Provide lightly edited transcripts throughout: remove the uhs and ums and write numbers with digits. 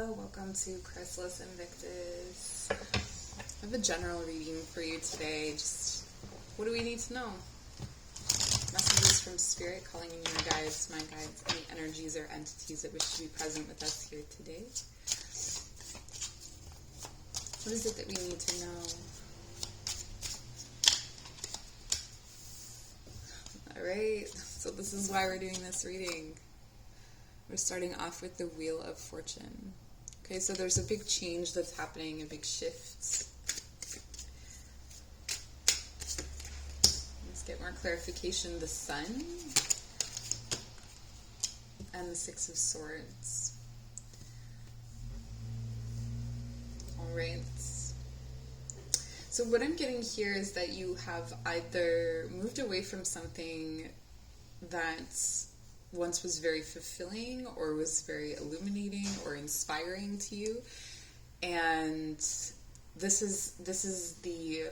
Hello, welcome to Chrysalis Invictus. I have a general reading for you today. Just what do we need to know? Messages from Spirit calling in your guides, my guides, any energies or entities that wish to be present with us here today. What is it that we need to know? Alright, so this is why we're doing this reading. We're starting off with the Wheel of Fortune. Okay, so there's a big change that's happening, a big shift. Let's get more clarification. The Sun and the Six of Swords. Alright. So what I'm getting here is that you have either moved away from something that once was very fulfilling or was very illuminating or inspiring to you, and this is the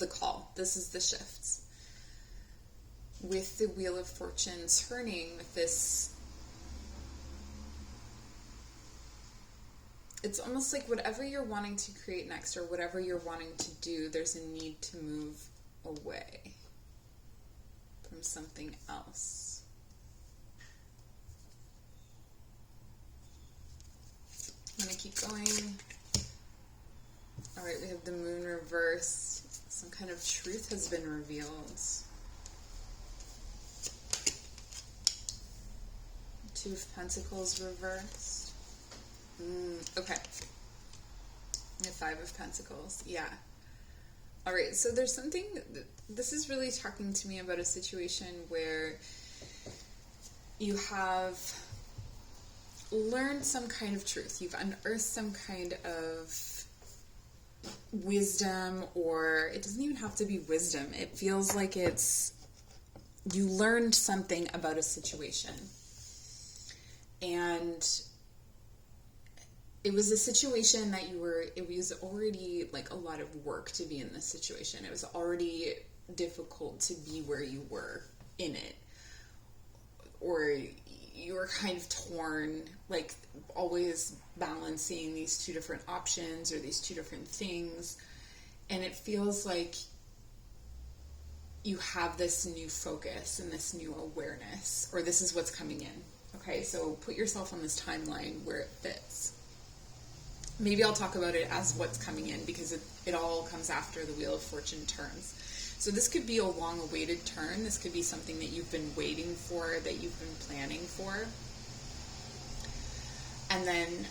call, this is the shift with the Wheel of Fortune turning with this. It's almost like whatever you're wanting to create next or whatever you're wanting to do, there's a need to move away from something else. I'm going to keep going. Alright, we have the Moon reversed. Some kind of truth has been revealed. Two of Pentacles reversed. Okay. The Five of Pentacles. Yeah. Alright, so there's something, this is really talking to me about a situation where you have learned some kind of truth. You've unearthed some kind of wisdom, or it doesn't even have to be wisdom. It feels like you learned something about a situation. And it was a situation that it was already like a lot of work to be in this situation. It was already difficult to be where you were in it. Or you were kind of torn, like always balancing these two different options or these two different things. And it feels like you have this new focus and this new awareness, or this is what's coming in. Okay, so put yourself on this timeline where it fits. Maybe I'll talk about it as what's coming in, because it all comes after the Wheel of Fortune turns. So this could be a long-awaited turn. This could be something that you've been waiting for, that you've been planning for. And then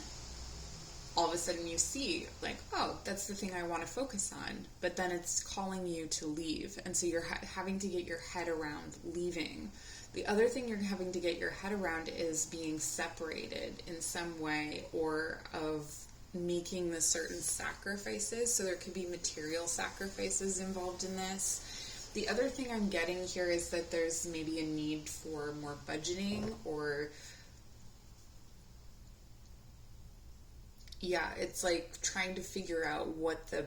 all of a sudden you see, like, oh, that's the thing I want to focus on. But then it's calling you to leave. And so you're having to get your head around leaving. The other thing you're having to get your head around is being separated in some way, or of making the certain sacrifices. So there could be material sacrifices involved in this. The other thing I'm getting here is that there's maybe a need for more budgeting, or it's like trying to figure out what the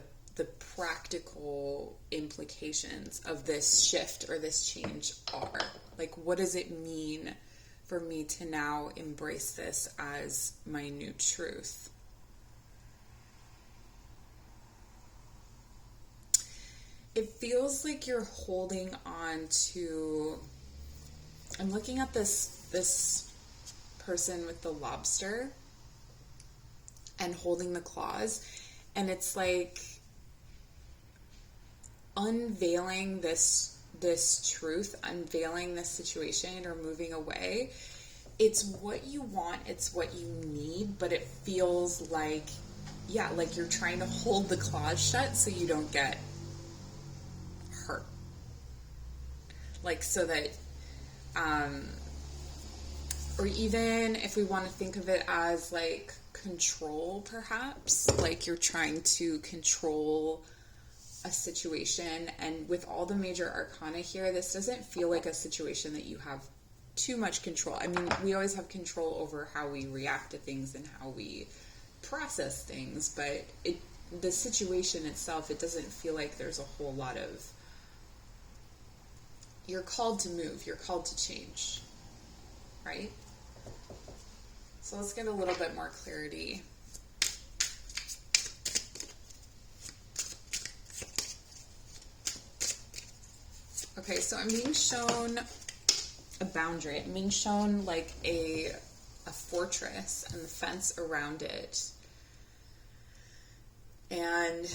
practical implications of this shift or this change are. Like, what does it mean for me to now embrace this as my new truth? It feels like you're holding on to, I'm looking at this person with the lobster and holding the claws, and it's like unveiling this truth, unveiling this situation, or moving away. It's what you want, it's what you need, but it feels like, like you're trying to hold the claws shut so you don't get hurt. Like, so that, or even if we want to think of it as like control, perhaps, like you're trying to control a situation. And with all the major arcana here, this doesn't feel like a situation that you have too much control. I mean, we always have control over how we react to things and how we process things, but the situation itself, it doesn't feel like there's a whole lot of, you're called to move, you're called to change, right? So let's get a little bit more clarity. Okay, so I'm being shown a boundary. I'm being shown like a fortress and the fence around it. And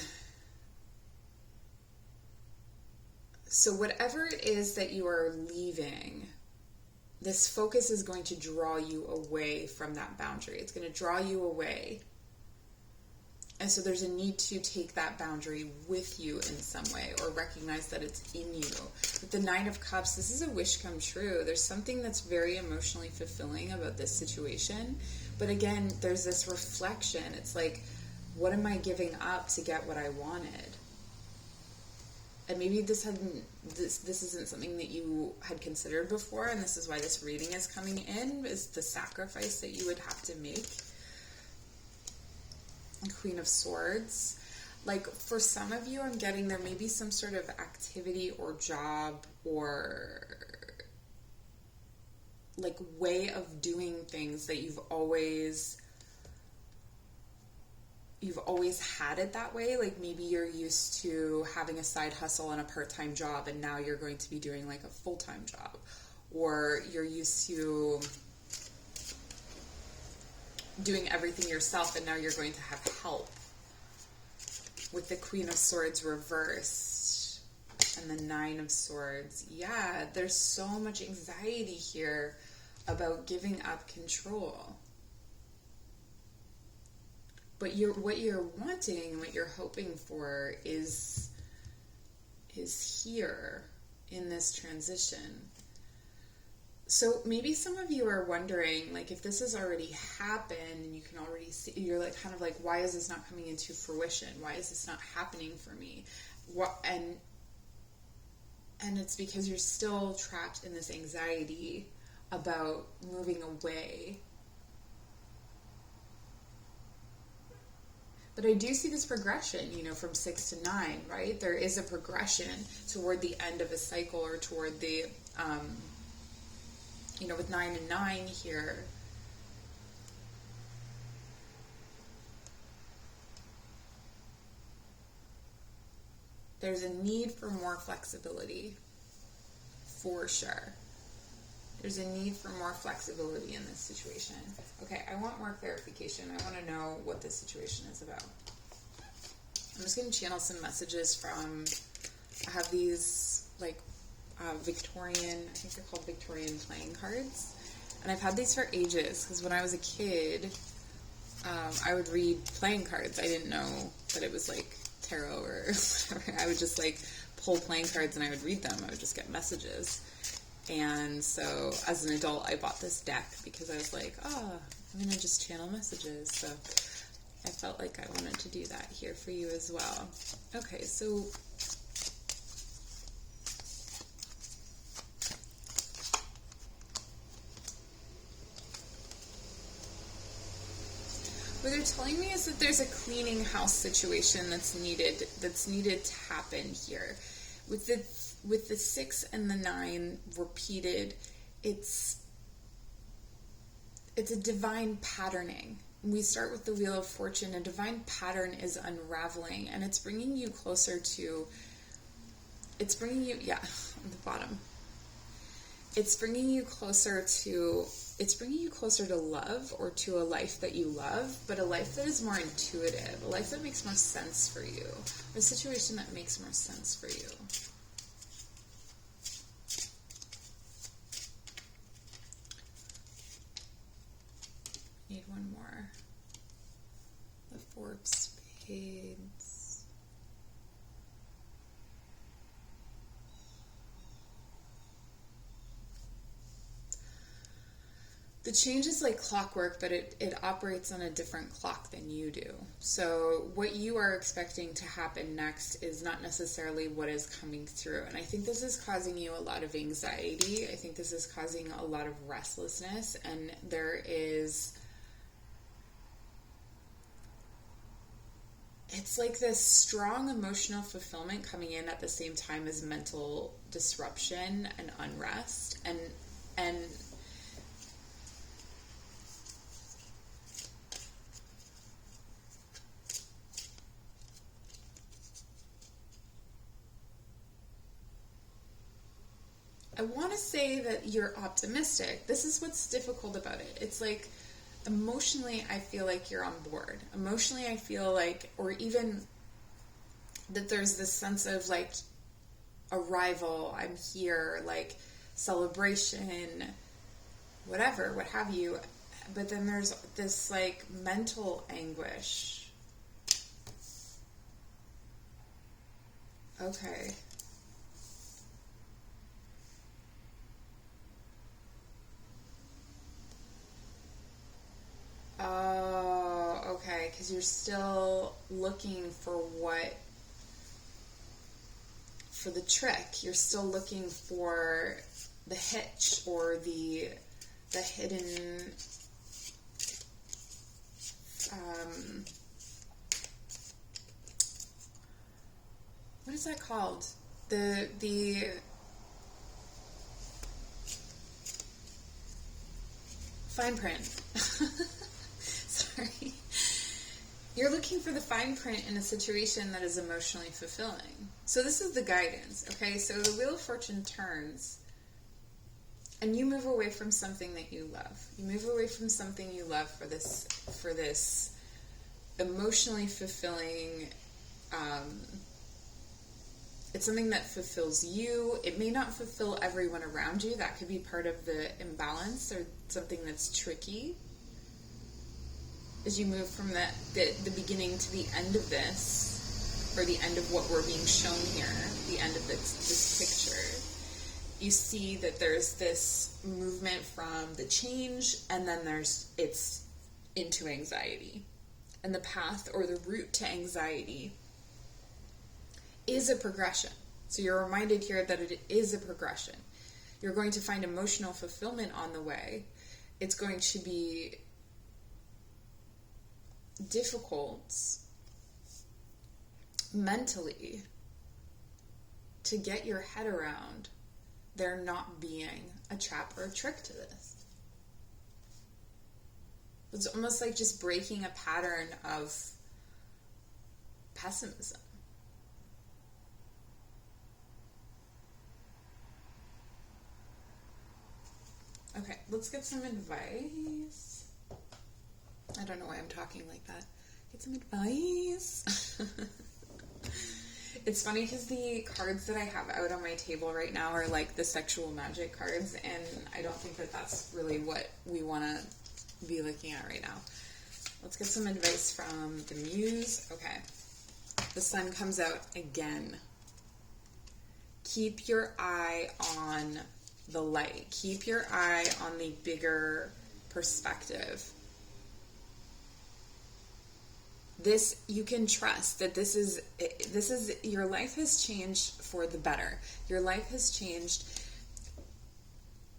so whatever it is that you are leaving, this focus is going to draw you away from that boundary. It's going to draw you away. And so there's a need to take that boundary with you in some way, or recognize that it's in you. With the Nine of Cups, this is a wish come true. There's something that's very emotionally fulfilling about this situation. But again, there's this reflection. It's like, what am I giving up to get what I wanted? And maybe this isn't something that you had considered before, and this is why this reading is coming in, is the sacrifice that you would have to make. Queen of Swords. Like, for some of you, I'm getting there may be some sort of activity or job or like way of doing things that you've always had it that way. Like, maybe you're used to having a side hustle and a part-time job, and now you're going to be doing like a full-time job. Or you're used to doing everything yourself, and now you're going to have help. With the Queen of Swords reversed and the Nine of Swords, yeah, there's so much anxiety here about giving up control. But what you're wanting, what you're hoping for is here in this transition. So maybe some of you are wondering, like, if this has already happened and you can already see, you're like, kind of like, why is this not coming into fruition? Why is this not happening for me? And it's because you're still trapped in this anxiety about moving away. But I do see this progression, from 6 to 9, right? There is a progression toward the end of a cycle, or toward the, with 9 and 9 here. There's a need for more flexibility, for sure. There's a need for more flexibility in this situation. Okay, I want more clarification. I want to know what this situation is about. I'm just going to channel some messages from, I have these, Victorian, I think they're called Victorian playing cards. And I've had these for ages, because when I was a kid, I would read playing cards. I didn't know that it was like tarot or whatever. I would just pull playing cards and I would read them. I would just get messages. And so as an adult, I bought this deck because I was like, I'm going to just channel messages. So I felt like I wanted to do that here for you as well. Okay, so what they're telling me is that there's a cleaning house situation that's needed to happen here. With the 6 and the 9 repeated, it's a divine patterning. We start with the Wheel of Fortune. A divine pattern is unraveling, and it's bringing you closer to, on the bottom. It's bringing you closer to love, or to a life that you love, but a life that is more intuitive, a life that makes more sense for you, a situation that makes more sense for you. Need one more. The 4 of Spades. The change is like clockwork, but it operates on a different clock than you do. So what you are expecting to happen next is not necessarily what is coming through. And I think this is causing you a lot of anxiety. I think this is causing a lot of restlessness. And it's like this strong emotional fulfillment coming in at the same time as mental disruption and unrest. And I want to say that you're optimistic. This is what's difficult about it. It's like, emotionally, I feel like you're on board. Emotionally, I feel like, or even that there's this sense of like arrival, I'm here, like celebration, whatever, what have you. But then there's this like mental anguish. Okay. Oh, okay, because you're still looking for the trick. You're still looking for the hitch or the hidden what is that called? The fine print. Sorry. You're looking for the fine print in a situation that is emotionally fulfilling. So this is the guidance, okay? So the Wheel of Fortune turns, and you move away from something that you love. You move away from something you love for this emotionally fulfilling. It's something that fulfills you. It may not fulfill everyone around you. That could be part of the imbalance or something that's tricky. As you move from the beginning to the end of this, or the end of what we're being shown here, the end of this picture, you see that there's this movement from the change, and then it's into anxiety. And the path or the route to anxiety is a progression. So you're reminded here that it is a progression. You're going to find emotional fulfillment on the way. It's going to be difficult mentally to get your head around there not being a trap or a trick to this. It's almost like just breaking a pattern of pessimism. Okay, let's get some advice. I don't know why I'm talking like that. Get some advice. It's funny because the cards that I have out on my table right now are like the sexual magic cards, and I don't think that that's really what we want to be looking at right now. Let's get some advice from the Muse. Okay. The Sun comes out again. Keep your eye on the light. Keep your eye on the bigger perspective. This, you can trust that this is your life has changed for the better. Your life has changed.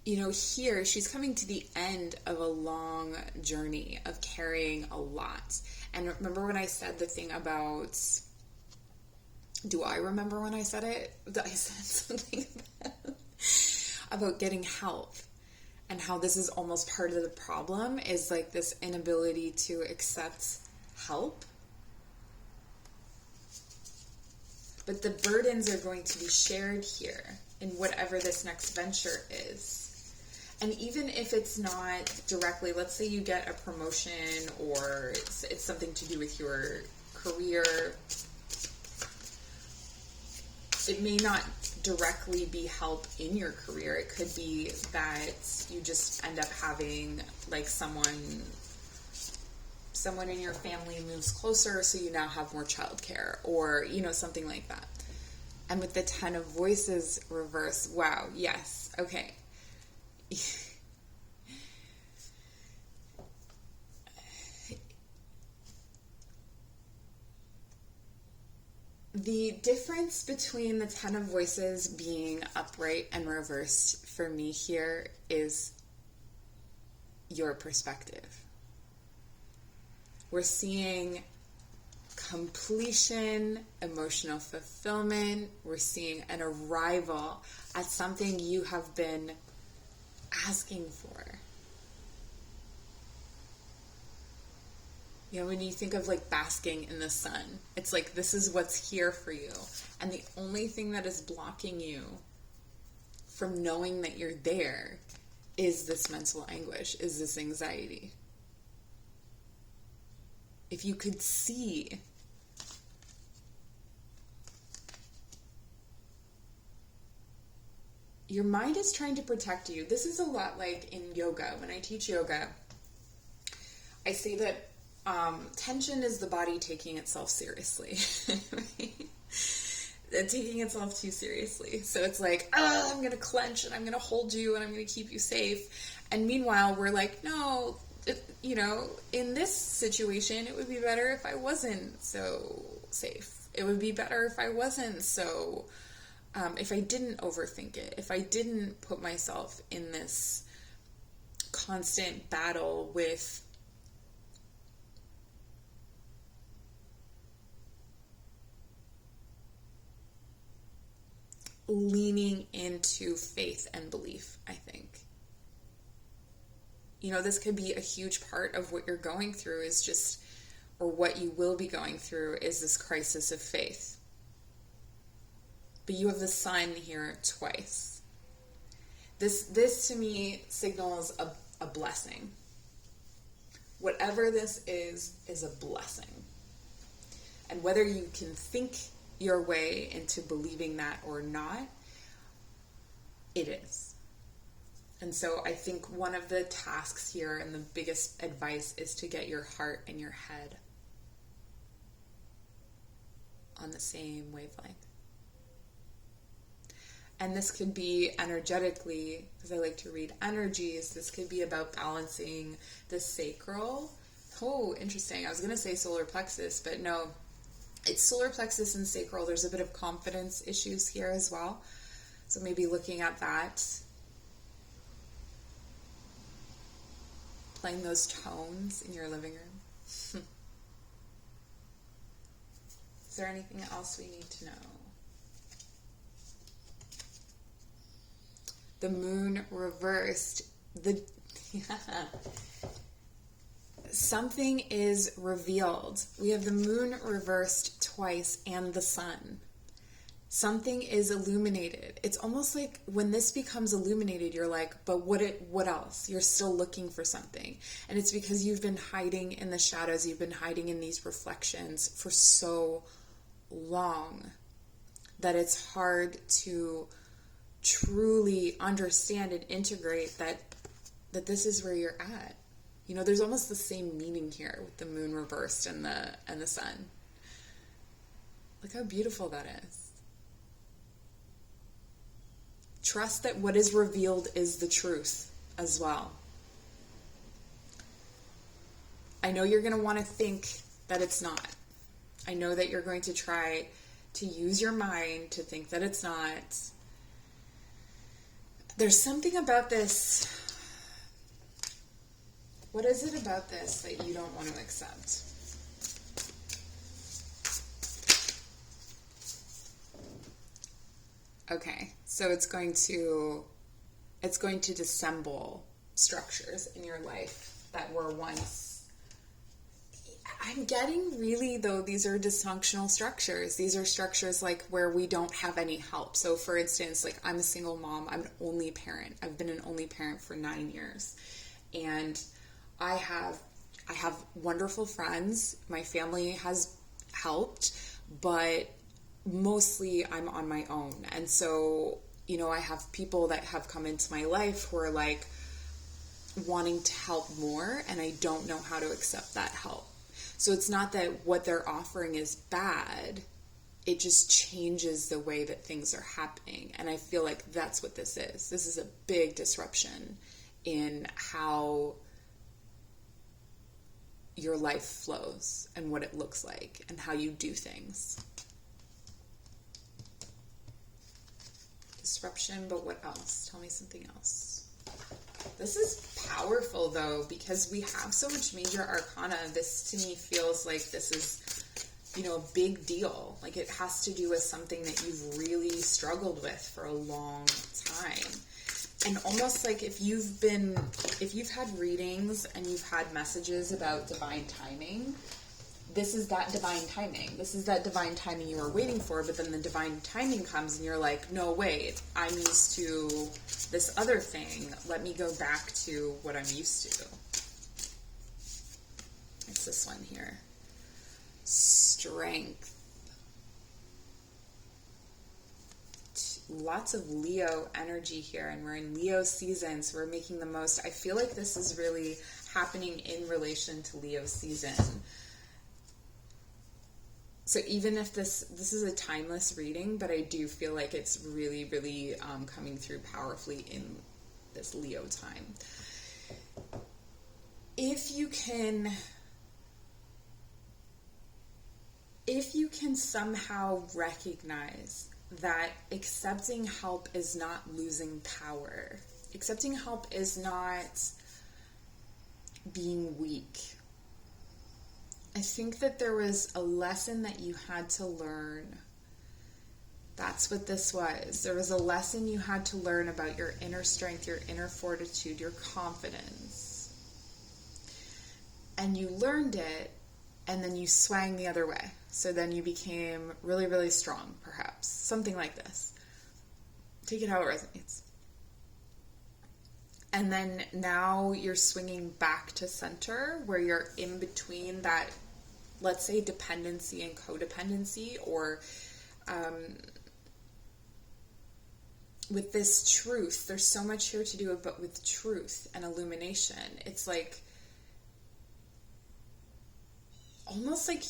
You know, here she's coming to the end of a long journey of carrying a lot. And remember when I said the thing about, do I remember when I said it? I said something about getting help, and how this is almost part of the problem, is like this inability to accept help. But the burdens are going to be shared here in whatever this next venture is. And even if it's not directly, let's say you get a promotion, or it's something to do with your career, it may not directly be help in your career. It could be that you just end up having like someone in your family moves closer, so you now have more childcare, or, you know, something like that. And with the Ten of Voices reverse, wow, yes, okay. The difference between the Ten of Voices being upright and reversed for me here is your perspective. We're seeing completion, emotional fulfillment. We're seeing an arrival at something you have been asking for. You know, when you think of like basking in the sun, it's like this is what's here for you. And the only thing that is blocking you from knowing that you're there is this mental anguish, is this anxiety. If you could see your mind is trying to protect you. This is a lot like in yoga. When I teach yoga, I say that tension is the body taking itself seriously. Taking itself too seriously. So it's like, I'm going to clench and I'm going to hold you and I'm going to keep you safe. And meanwhile, we're like, no, in this situation, it would be better if I wasn't so safe. It would be better if I wasn't so, if I didn't overthink it, if I didn't put myself in this constant battle with leaning into faith and belief, I think. This could be a huge part of what you're going through is just, or what you will be going through is this crisis of faith. But you have the sun here twice. This to me signals a blessing. Whatever this is a blessing. And whether you can think your way into believing that or not, it is. And so I think one of the tasks here and the biggest advice is to get your heart and your head on the same wavelength. And this could be energetically, because I like to read energies, this could be about balancing the sacral. Oh, interesting. I was going to say solar plexus, but no, it's solar plexus and sacral. There's a bit of confidence issues here as well. So maybe looking at that, playing those tones in your living room. Is there anything else we need to know? The moon reversed. Something is revealed. We have the moon reversed twice and the sun. Something is illuminated. It's almost like when this becomes illuminated, you're like, but what else? You're still looking for something. And it's because you've been hiding in the shadows. You've been hiding in these reflections for so long that it's hard to truly understand and integrate that this is where you're at. There's almost the same meaning here with the moon reversed and the sun. Look how beautiful that is. Trust that what is revealed is the truth as well. I know you're going to want to think that it's not. I know that you're going to try to use your mind to think that it's not. There's something about this. What is it about this that you don't want to accept? Okay, so it's going to dissemble structures in your life that were once. I'm getting really, though, these are dysfunctional structures. These are structures like where we don't have any help. So for instance, like I'm a single mom, I'm an only parent. I've been an only parent for 9 years. And I have wonderful friends. My family has helped, but mostly I'm on my own. And so, I have people that have come into my life who are like wanting to help more, and I don't know how to accept that help. So it's not that what they're offering is bad. It just changes the way that things are happening. And I feel like that's what this is. This is a big disruption in how your life flows and what it looks like and how you do things. Disruption, but what else? Tell me something else. This is powerful, though, because we have so much major arcana. This, to me, feels like this is, a big deal. Like it has to do with something that you've really struggled with for a long time. And almost like if you've had readings and you've had messages about divine timing, this is that divine timing. This is that divine timing you were waiting for, but then the divine timing comes and you're like, no, wait, I'm used to this other thing. Let me go back to what I'm used to. It's this one here. Strength. Lots of Leo energy here, and we're in Leo season, so we're making the most. I feel like this is really happening in relation to Leo season. So even if this is a timeless reading, but I do feel like it's really, really coming through powerfully in this Leo time. If you can somehow recognize that accepting help is not losing power, accepting help is not being weak. I think that there was a lesson that you had to learn. That's what this was. There was a lesson you had to learn about your inner strength, your inner fortitude, your confidence. And you learned it, and then you swang the other way. So then you became really, really strong, perhaps. Something like this. Take it how it resonates. And then now you're swinging back to center, where you're in between that, let's say, dependency and codependency, or with this truth. There's so much here to do, but with truth and illumination. It's like, almost like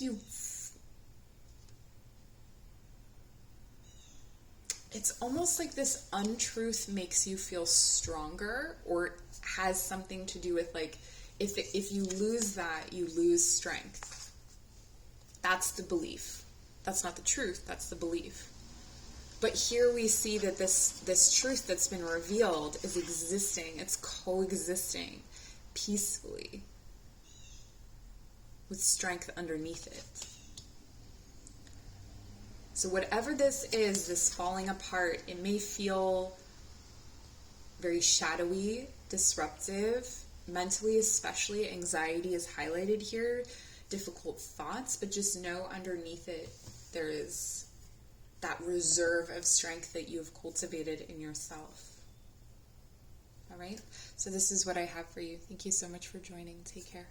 it's almost like this untruth makes you feel stronger, or has something to do with, like, if you lose that, you lose strength. That's the belief. That's not the truth, that's the belief. But here we see that this truth that's been revealed is existing, it's coexisting peacefully with strength underneath it. So whatever this is, this falling apart, it may feel very shadowy, disruptive, mentally especially. Anxiety is highlighted here, difficult thoughts, but just know underneath it there is that reserve of strength that you've cultivated in yourself. All right? So this is what I have for you. Thank you so much for joining. Take care.